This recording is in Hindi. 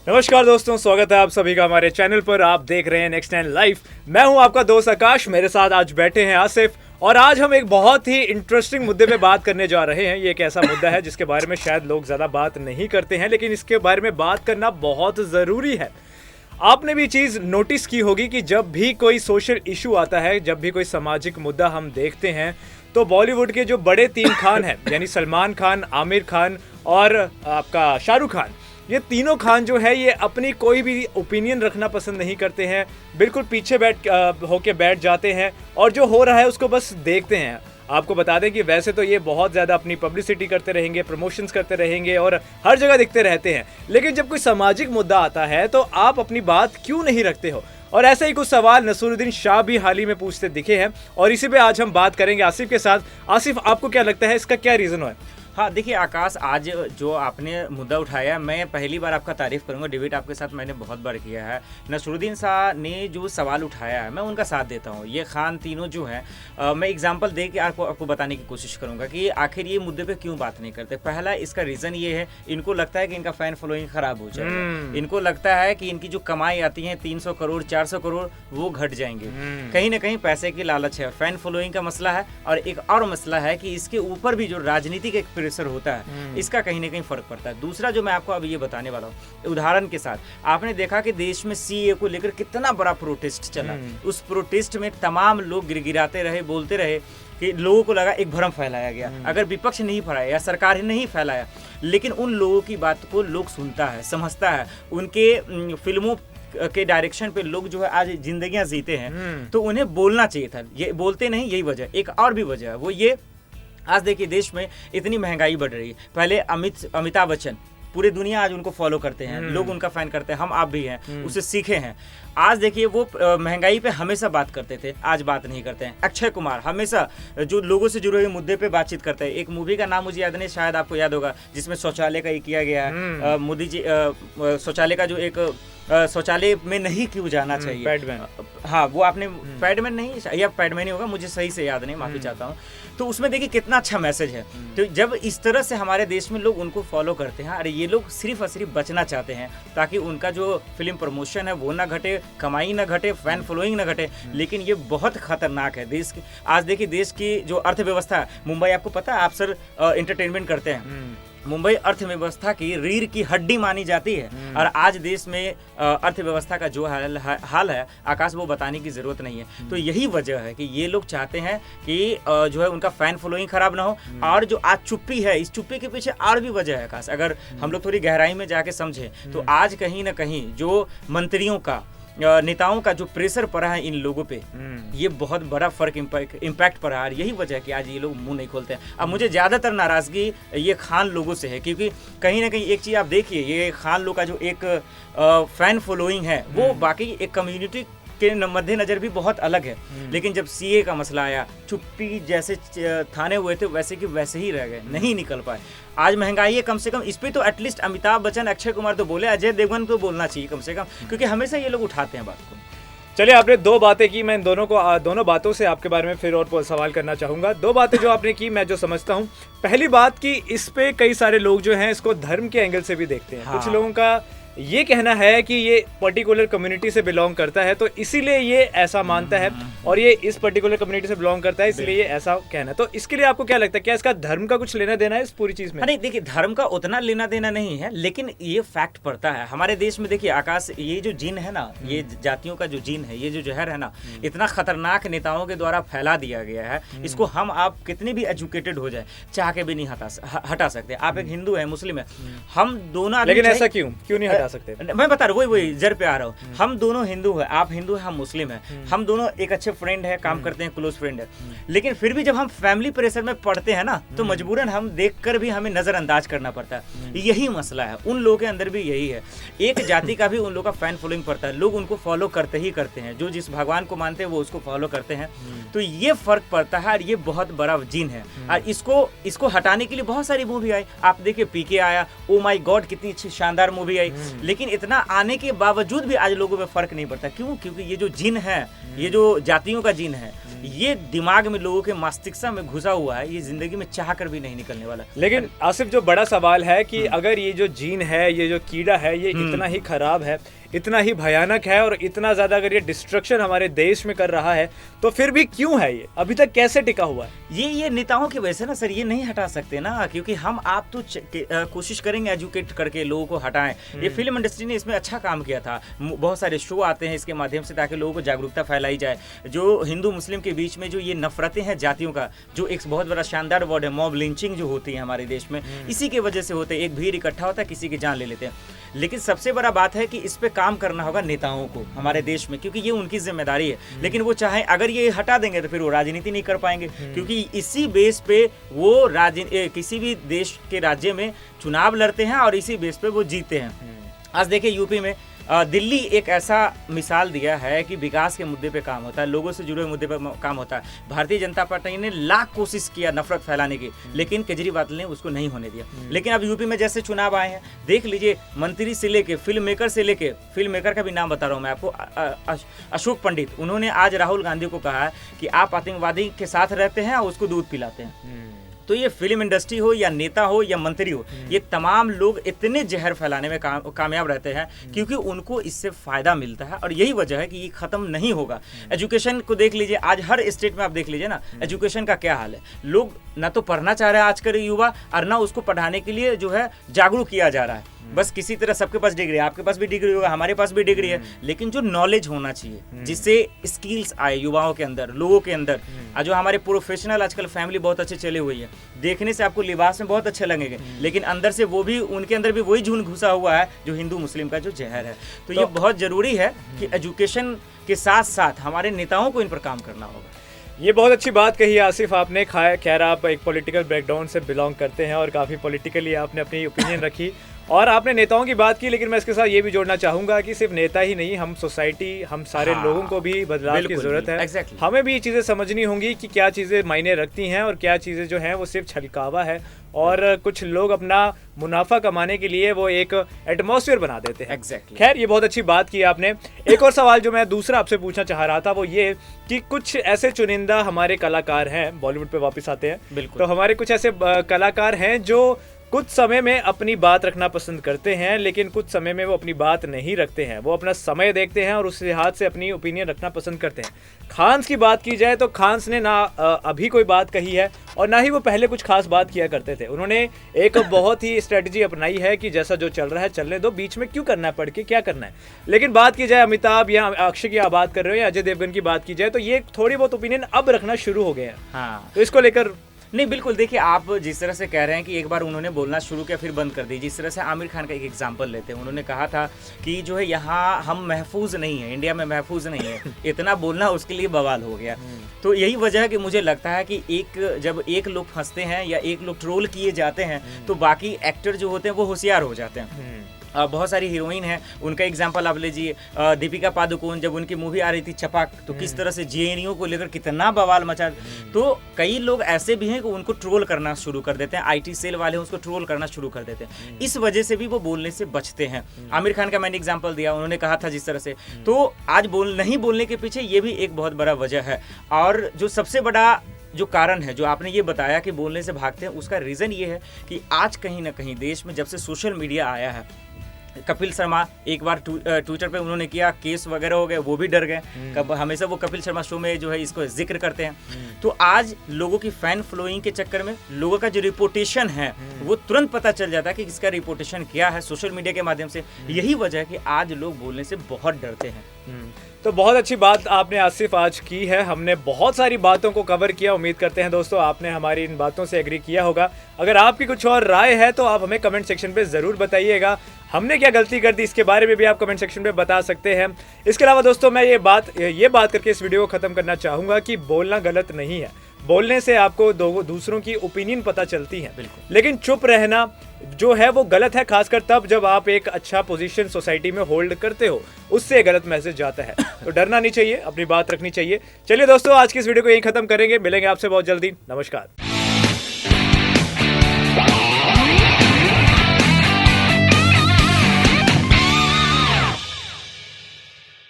नमस्कार दोस्तों, स्वागत है आप सभी का हमारे चैनल पर। आप देख रहे हैं नेक्स्ट 10 लाइव। मैं हूं आपका दोस्त आकाश, मेरे साथ आज बैठे हैं आसिफ। और आज हम एक बहुत ही इंटरेस्टिंग मुद्दे पे बात करने जा रहे हैं। ये एक ऐसा मुद्दा है जिसके बारे में शायद लोग ज़्यादा बात नहीं करते हैं, लेकिन इसके बारे में बात करना बहुत ज़रूरी है। आपने भी चीज़ नोटिस की होगी कि जब भी कोई सोशल इशू आता है, जब भी कोई सामाजिक मुद्दा हम देखते हैं, तो बॉलीवुड के जो बड़े 3 खान हैं, यानी सलमान खान, आमिर खान और आपका शाहरुख खान, ये तीनों खान जो है ये अपनी कोई भी ओपिनियन रखना पसंद नहीं करते हैं। बिल्कुल पीछे होके बैठ जाते हैं और जो हो रहा है उसको बस देखते हैं। आपको बता दें कि वैसे तो ये बहुत ज़्यादा अपनी पब्लिसिटी करते रहेंगे, प्रमोशंस करते रहेंगे और हर जगह दिखते रहते हैं, लेकिन जब कोई सामाजिक मुद्दा आता है तो आप अपनी बात क्यों नहीं रखते हो। और ऐसे ही कुछ सवाल नसीरुद्दीन शाह भी हाल ही में पूछते दिखे हैं और इसी पे आज हम बात करेंगे आसिफ के साथ। आसिफ, आपको क्या लगता है इसका क्या रीज़न है? हाँ, देखिए आकाश, आज जो आपने मुद्दा उठाया, मैं पहली बार आपका तारीफ करूंगा। डिबेट आपके साथ मैंने बहुत बार किया है। नसीरुद्दीन शाह ने जो सवाल उठाया है, मैं उनका साथ देता हूँ। ये खान तीनों जो हैं, मैं एग्जांपल दे के आपको बताने की कोशिश करूंगा कि आखिर ये मुद्दे पे क्यों बात नहीं करते। पहला इसका रीज़न ये है, इनको लगता है कि इनका फैन फॉलोइंग खराब हो जाएगा। इनको लगता है कि इनकी जो कमाई आती है 300 करोड़ 400 करोड़ वो घट जाएंगे। कहीं ना कहीं पैसे की लालच है, फैन फॉलोइंग का मसला है। और एक और मसला है कि इसके ऊपर भी जो राजनीतिक एक प्रेशर होता है, इसका कहीं ना कहीं फर्क पड़ता है। दूसरा जो मैं आपको अभी ये बताने वाला हूँ, उदाहरण के साथ, आपने देखा कि देश में सीए को लेकर कितना बड़ा प्रोटेस्ट चला। उस प्रोटेस्ट में तमाम लोग गिड़गिड़ाते रहे, बोलते रहे कि लोगों को लगा एक भ्रम फैलाया गया। अगर विपक्ष नहीं फैलाया या सरकार ही नहीं फैलाया, लेकिन उन लोगों की बात को लोग सुनता है, समझता है। उनके फिल्मों के डायरेक्शन पे लोग जो है आज जिंदगियां जीते हैं, तो उन्हें बोलना चाहिए था। ये बोलते नहीं, यही वजह। एक और भी वजह है, वो ये, आज देखिए देश में इतनी महंगाई बढ़ रही है। पहले अमिताभ बच्चन, पूरी दुनिया आज उनको फॉलो करते हैं, लोग उनका फैन करते हैं, हम आप भी हैं, उससे सीखे हैं। आज देखिए वो महंगाई पे हमेशा बात करते थे, आज बात नहीं करते हैं। अक्षय कुमार हमेशा जो लोगों से जुड़े हुए मुद्दे पे बातचीत करते हैं। एक मूवी का नाम मुझे याद नहीं, शायद आपको याद होगा, जिसमें शौचालय का ये किया गया है। मोदी जी शौचालय का जो एक शौचालय में नहीं क्यों जाना चाहिए, पैडमैन। हाँ, वो आपने पैडमैन नहीं, या पैडमैन ही होगा, मुझे सही से याद नहीं, माफी चाहता हूँ। तो उसमें देखिए कितना अच्छा मैसेज है। तो जब इस तरह से हमारे देश में लोग उनको फॉलो करते हैं, अरे ये लोग सिर्फ और सिर्फ बचना चाहते हैं ताकि उनका जो फिल्म प्रमोशन है वो ना घटे, कमाई ना घटे, फैन फॉलोइंग ना घटे। लेकिन ये बहुत खतरनाक है देश की। आज देखिए देश की जो अर्थव्यवस्था है, मुंबई आपको पता है, आप सर एंटरटेनमेंट करते हैं, मुंबई अर्थव्यवस्था की रीढ़ की हड्डी मानी जाती है। और आज देश में अर्थव्यवस्था का जो हाल है आकाश, वो बताने की जरूरत नहीं है। तो यही वजह है कि ये लोग चाहते हैं कि जो है उनका फैन फॉलोइंग खराब ना हो। और जो आज चुप्पी है, इस चुप्पी के पीछे और भी वजह है आकाश। अगर हम लोग थोड़ी गहराई में जाके समझें, तो आज कहीं ना कहीं जो मंत्रियों का, नेताओं का जो प्रेशर पड़ा है इन लोगों पे, ये बहुत बड़ा फर्क इम्पैक्ट पड़ा है। यही वजह है कि आज ये लोग मुंह नहीं खोलते हैं। अब मुझे ज़्यादातर नाराज़गी ये खान लोगों से है, क्योंकि कहीं ना कहीं एक चीज़ आप देखिए, ये खान लोग का जो एक फैन फॉलोइंग है, वो बाकी एक कम्युनिटी के मद्देनजर भी बहुत अलग है। लेकिन जब सीए का मसला आया, चुप्पी जैसे थाने हुए थे वैसे कि वैसे ही रह गए, नहीं निकल पाए। आज महंगाई है, कम से कम इस पे तो एटलीस्ट अमिताभ बच्चन, अक्षय कुमार तो बोले, अजय देवगन तो बोलना चाहिए कम से कम, क्योंकि हमेशा ये लोग उठाते हैं बात को। चलिए, आपने 2 बातें की, मैं इन दोनों बातों से आपके बारे में फिर और सवाल करना चाहूँगा। 2 बातें जो आपने की, मैं जो समझता हूँ, पहली बात कि इस पे कई सारे लोग जो हैं इसको धर्म के एंगल से भी देखते हैं। कुछ लोगों का ये कहना है कि ये पर्टिकुलर कम्युनिटी से बिलोंग करता है तो इसीलिए ये ऐसा मानता है, और ये इस पर्टिकुलर कम्युनिटी से बिलोंग करता है इसलिए ये ऐसा कहना है। तो इसके लिए आपको क्या लगता है, क्या इसका धर्म का कुछ लेना देना है इस पूरी चीज में? नहीं, देखिए धर्म का उतना लेना देना नहीं है, लेकिन ये फैक्ट पड़ता है हमारे देश में। देखिए आकाश, ये जो जीन है ना, ये जातियों का जो जीन है, ये जो जहर है ना, इतना खतरनाक नेताओं के द्वारा फैला दिया गया है। इसको हम आप कितने भी एजुकेटेड हो जाए, चाह के भी नहीं हटा सकते। आप एक हिंदू है, मुस्लिम है, हम दोनों, लेकिन ऐसा क्यों नहीं हटा सकते? मैं बता रहा हूँ, वही जर पे आ रहा हूँ। हम दोनों हिंदू है, आप हिंदू है, हम मुस्लिम है, हम दोनों एक अच्छे फ्रेंड है, काम करते हैं, क्लोज फ्रेंड है। लेकिन फिर भी जब हम फैमिली प्रेशर में पड़ते हैं ना, तो मजबूरन हम देखकर भी हमें नजरअंदाज करना पड़ता है। यही मसला है, उन लोगों के अंदर भी यही है। एक जाति का भी उन लोगों का फैन फॉलोइंग पड़ता है, लोग उनको फॉलो करते ही करते हैं, जो जिस भगवान को मानते हैं वो उसको फॉलो करते हैं। तो ये फर्क पड़ता है, और ये बहुत बड़ा जीन है। और इसको हटाने के लिए बहुत सारी मूवी आई। आप देखिए, पीके आया, ओ माय गॉड कितनी अच्छी शानदार मूवी आई। लेकिन इतना आने के बावजूद भी आज लोगों में फर्क नहीं पड़ता। क्यों? क्योंकि ये जो जीन है, ये जो जातियों का जीन है, ये दिमाग में लोगों के मस्तिष्क में घुसा हुआ है, ये जिंदगी में चाह कर भी नहीं निकलने वाला। लेकिन आसिफ, जो बड़ा सवाल है कि अगर ये जो जीन है, ये जो कीड़ा है, ये इतना ही खराब है, इतना ही भयानक है और इतना ज्यादा अगर ये डिस्ट्रक्शन हमारे देश में कर रहा है, तो फिर भी क्यों है ये अभी तक कैसे टिका हुआ है? ये नेताओं की वजह से ना सर, ये नहीं हटा सकते ना, क्योंकि हम आप तो कोशिश करेंगे एजुकेट करके लोगों को हटाएं। ये फिल्म इंडस्ट्री ने इसमें अच्छा काम किया था, बहुत सारे शो आते हैं इसके माध्यम से ताकि लोगों को जागरूकता फैलाई जाए। जो हिंदू मुस्लिम के बीच में जो ये नफरतें हैं जातियों का, जो एक बहुत बड़ा शानदार वर्ड है, मॉब लिंचिंग जो होती है हमारे देश में, इसी की वजह से होते हैं। एक भीड़ इकट्ठा होता है, किसी की जान ले लेते हैं। लेकिन सबसे बड़ा बात है कि इस पे काम करना होगा नेताओं को हमारे देश में, क्योंकि ये उनकी जिम्मेदारी है। लेकिन वो चाहे अगर ये हटा देंगे तो फिर वो राजनीति नहीं कर पाएंगे, क्योंकि इसी बेस पे वो किसी भी देश के राज्य में चुनाव लड़ते हैं और इसी बेस पे वो जीते हैं। आज देखिए यूपी में दिल्ली एक ऐसा मिसाल दिया है कि विकास के मुद्दे पे काम होता है, लोगों से जुड़े हुए मुद्दे पे काम होता है। भारतीय जनता पार्टी ने लाख कोशिश किया नफरत फैलाने की, लेकिन केजरीवाल ने उसको नहीं होने दिया। लेकिन अब यूपी में जैसे चुनाव आए हैं, देख लीजिए, मंत्री से लेके फिल्म मेकर से लेके, फिल्म मेकर का भी नाम बता रहा हूँ मैं आपको, अशोक पंडित, उन्होंने आज राहुल गांधी को कहा कि आप आतंकवादी के साथ रहते हैं और उसको दूध पिलाते हैं। तो ये फिल्म इंडस्ट्री हो या नेता हो या मंत्री हो, ये तमाम लोग इतने जहर फैलाने में कामयाब रहते हैं क्योंकि उनको इससे फायदा मिलता है, और यही वजह है कि ये खत्म नहीं होगा। एजुकेशन को देख लीजिए, आज हर स्टेट में आप देख लीजिए ना, एजुकेशन का क्या हाल है। लोग ना तो पढ़ना चाह रहे हैं आजकल युवा, और ना उसको पढ़ाने के लिए जो है जागरूक किया जा रहा है। बस किसी तरह सबके पास डिग्री है, आपके पास भी डिग्री होगा, हमारे पास भी डिग्री है, लेकिन जो नॉलेज होना चाहिए जिससे स्किल्स आए युवाओं के अंदर, लोगों के अंदर। जो हमारे प्रोफेशनल आजकल फैमिली बहुत अच्छे चले हुई है, देखने से आपको लिबास में बहुत अच्छे लगेंगे, लेकिन अंदर से वो भी, उनके अंदर भी वही झुंड घुसा हुआ है जो हिंदू मुस्लिम का जो जहर है। तो ये बहुत जरूरी है कि एजुकेशन के साथ साथ हमारे नेताओं को इन पर काम करना होगा। ये बहुत अच्छी बात कही आसिफ आपने। खैर आप एक पॉलिटिकल बैकग्राउंड से बिलोंग करते हैं और काफ़ी पॉलिटिकली आपने अपनी ओपिनियन रखी और आपने नेताओं की बात की, लेकिन मैं इसके साथ ये भी जोड़ना चाहूँगा कि सिर्फ नेता ही नहीं, हम सोसाइटी, हम सारे लोगों को भी बदलाव की ज़रूरत है। exactly. हमें भी ये चीज़ें समझनी होंगी कि क्या चीज़ें मायने रखती हैं और क्या चीज़ें जो हैं वो सिर्फ छलकावा है, और कुछ लोग अपना मुनाफा कमाने के लिए वो एक एटमॉस्फेयर बना देते हैं। exactly. खैर, ये बहुत अच्छी बात की आपने। एक और सवाल जो मैं दूसरा आपसे पूछना चाह रहा था वो ये कि कुछ ऐसे चुनिंदा हमारे कलाकार हैं, बॉलीवुड पे वापस आते हैं, तो हमारे कुछ ऐसे कलाकार हैं जो कुछ समय में अपनी बात रखना पसंद करते हैं, लेकिन कुछ समय में वो अपनी बात नहीं रखते हैं। वो अपना समय देखते हैं और उस लिहाज से अपनी ओपिनियन रखना पसंद करते हैं। खान्स की बात की जाए तो खान्स ने ना अभी कोई बात कही है और ना ही वो पहले कुछ खास बात किया करते थे। उन्होंने एक बहुत ही स्ट्रेटजी अपनाई है कि जैसा जो चल रहा है चलने दो, बीच में क्यों करना है, पढ़ के क्या करना है। लेकिन बात की जाए अमिताभ या अक्षय की बात कर रहे हो या अजय देवगन की बात की जाए तो ये थोड़ी बहुत ओपिनियन अब रखना शुरू हो गए हैं। हाँ, तो इसको लेकर नहीं, बिल्कुल। देखिए, आप जिस तरह से कह रहे हैं कि एक बार उन्होंने बोलना शुरू किया फिर बंद कर दी, जिस तरह से आमिर खान का एक एग्जांपल लेते हैं, उन्होंने कहा था कि जो है यहाँ हम महफूज नहीं है, इंडिया में महफूज नहीं है, इतना बोलना उसके लिए बवाल हो गया। तो यही वजह है कि मुझे लगता है कि जब एक लोग फंसते हैं या एक लोग ट्रोल किए जाते हैं तो बाकी एक्टर जो होते हैं वो होशियार हो जाते हैं। बहुत सारी हीरोइन हैं, उनका एग्जांपल आप लीजिए, दीपिका पादुकोण, जब उनकी मूवी आ रही थी चपाक, तो किस तरह से जेएनयू को लेकर कितना बवाल मचा। तो कई लोग ऐसे भी हैं कि उनको ट्रोल करना शुरू कर देते हैं, आईटी सेल वाले उसको ट्रोल करना शुरू कर देते हैं, इस वजह से भी वो बोलने से बचते हैं। आमिर खान का मैंने एग्जाम्पल दिया, उन्होंने कहा था जिस तरह से, तो आज नहीं बोलने के पीछे ये भी एक बहुत बड़ा वजह है। और जो सबसे बड़ा जो कारण है, जो आपने ये बताया कि बोलने से भागते हैं, उसका रीज़न ये है कि आज कहीं ना कहीं देश में जब से सोशल मीडिया आया है, कपिल शर्मा एक बार ट्विटर पे उन्होंने किया, केस वगैरह हो गए, वो भी डर गए। कब हमेशा वो कपिल शर्मा शो में जो है इसको जिक्र करते हैं। तो आज लोगों की फैन फॉलोइंग के चक्कर में लोगों का जो रिपोर्टेशन है वो तुरंत पता चल जाता है कि इसका रिपोर्टेशन क्या है सोशल मीडिया के माध्यम से। यही वजह है कि आज लोग बोलने से बहुत डरते हैं। तो बहुत अच्छी बात आपने आसिफ आज की है। हमने बहुत सारी बातों को कवर किया। उम्मीद करते हैं दोस्तों आपने हमारी इन बातों से एग्री किया होगा। अगर आपकी कुछ और राय है तो आप हमें कमेंट सेक्शन पे ज़रूर बताइएगा। हमने क्या गलती कर दी इसके बारे में भी आप कमेंट सेक्शन पे बता सकते हैं। इसके अलावा दोस्तों मैं ये बात करके इस वीडियो को ख़त्म करना चाहूँगा कि बोलना गलत नहीं है। बोलने से आपको दूसरों की ओपिनियन पता चलती है, लेकिन चुप रहना जो है वो गलत है, खासकर तब जब आप एक अच्छा पोजीशन सोसाइटी में होल्ड करते हो, उससे गलत मैसेज जाता है। तो डरना नहीं चाहिए, अपनी बात रखनी चाहिए। चलिए दोस्तों आज की इस वीडियो को यहीं खत्म करेंगे, मिलेंगे आपसे बहुत जल्दी। नमस्कार।